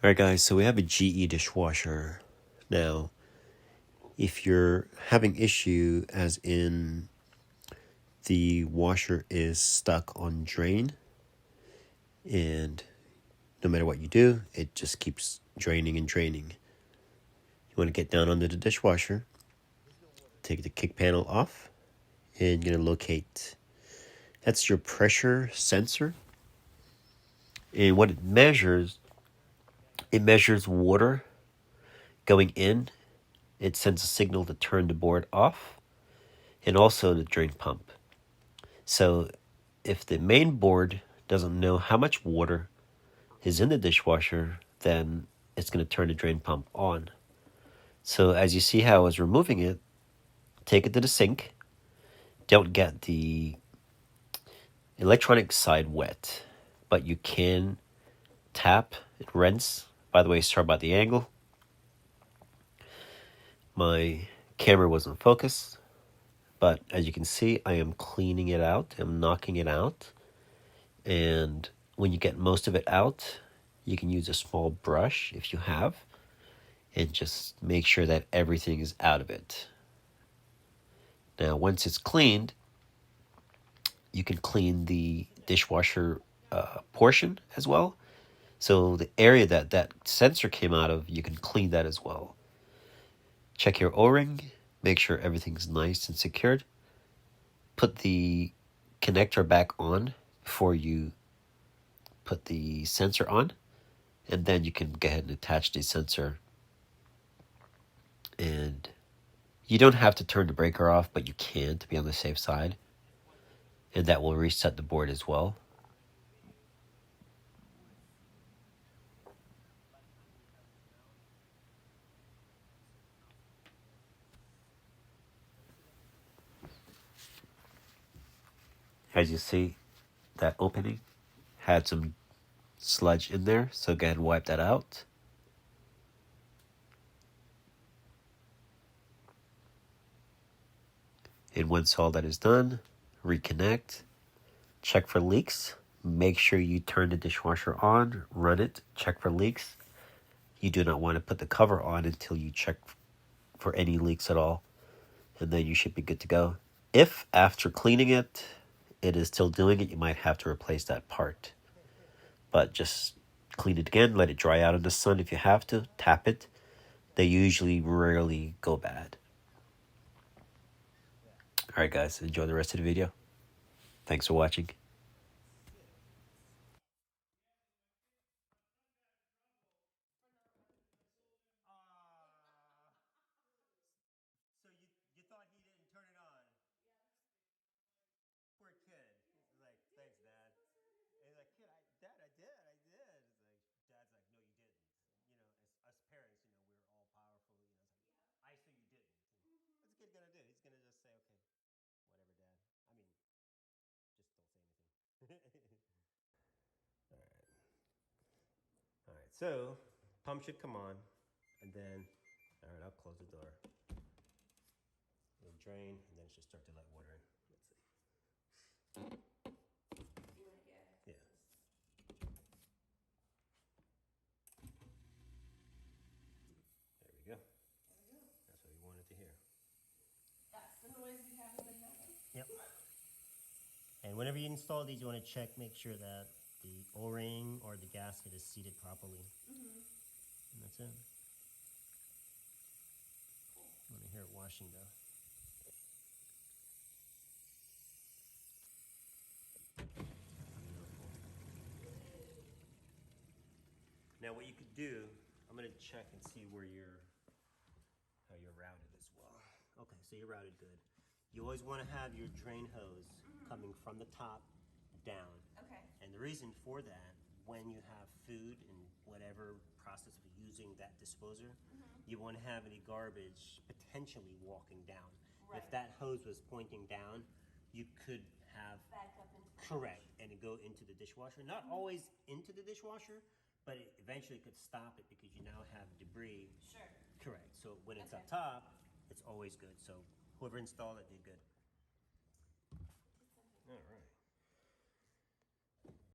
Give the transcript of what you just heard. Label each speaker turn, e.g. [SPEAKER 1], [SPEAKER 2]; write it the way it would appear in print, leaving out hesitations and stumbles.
[SPEAKER 1] Alright guys, so we have a GE dishwasher. Now, if you're having issue as in the washer is stuck on drain and no matter what you do, it just keeps draining and draining. You want to get down under the dishwasher, take the kick panel off, and you're going to locate, that's your pressure sensor. And what it measures water going in. It sends a signal to turn the board off, and also the drain pump. So if the main board doesn't know how much water is in the dishwasher, then it's going to turn the drain pump on. So as you see how I was removing it, take it to the sink. Don't get the electronic side wet, but you can tap and rinse. By the way, sorry about the angle. My camera wasn't focused, but as you can see, I am cleaning it out. I'm knocking it out. And when you get most of it out, you can use a small brush if you have, and just make sure that everything is out of it. Now, once it's cleaned, you can clean the dishwasher portion as well. So the area that that sensor came out of, you can clean that as well. Check your O-ring, make sure everything's nice and secured. Put the connector back on before you put the sensor on, and then you can go ahead and attach the sensor. And you don't have to turn the breaker off, but you can to be on the safe side, and that will reset the board as well. As you see, that opening had some sludge in there, so go ahead and wipe that out. And once all that is done, reconnect, check for leaks. Make sure you turn the dishwasher on, run it, check for leaks. You do not want to put the cover on until you check for any leaks at all, and then you should be good to go. If after cleaning it, it is still doing it, you might have to replace that part. But just clean it again, let it dry out in the sun if you have to, tap it. They usually rarely go bad. Alright guys, enjoy the rest of the video. Thanks for watching.
[SPEAKER 2] So you thought he didn't turn it on? Poor kid. He's like, thanks, Dad. And he's like, kid, Dad, I did. It's like, Dad's like, no, you didn't. You know, as parents, you know, we're all powerful. You know, it's like, I say you didn't. What's the kid gonna do? He's gonna just say, okay, whatever, Dad. I mean, just don't say anything. All right. All right. So, pump should come on, and then, all right, I'll close the door. It'll drain, and then it should start to let water in. Let's see. Yeah. There we go. That's what we wanted to hear.
[SPEAKER 3] That's the noise we haven't been having.
[SPEAKER 2] Yep. And whenever you install these, you want to check, make sure that the O-ring or the gasket is seated properly. And that's it. You want to hear it washing though. Now what you could do, I'm going to check and see where how you're routed as well. Okay, so you're routed good. You always want to have your drain hose coming from the top down.
[SPEAKER 3] Okay.
[SPEAKER 2] And the reason for that, when you have food and whatever process of using that disposer, you want to have any garbage potentially walking down.
[SPEAKER 3] Right.
[SPEAKER 2] If that hose was pointing down, you could have
[SPEAKER 3] Back up into the
[SPEAKER 2] correct and it go into the dishwasher. Not always into the dishwasher, but it eventually could stop it because you now have debris.
[SPEAKER 3] Sure.
[SPEAKER 2] Correct. So when it's
[SPEAKER 3] Okay.
[SPEAKER 2] up top, it's always good. So whoever installed it did good.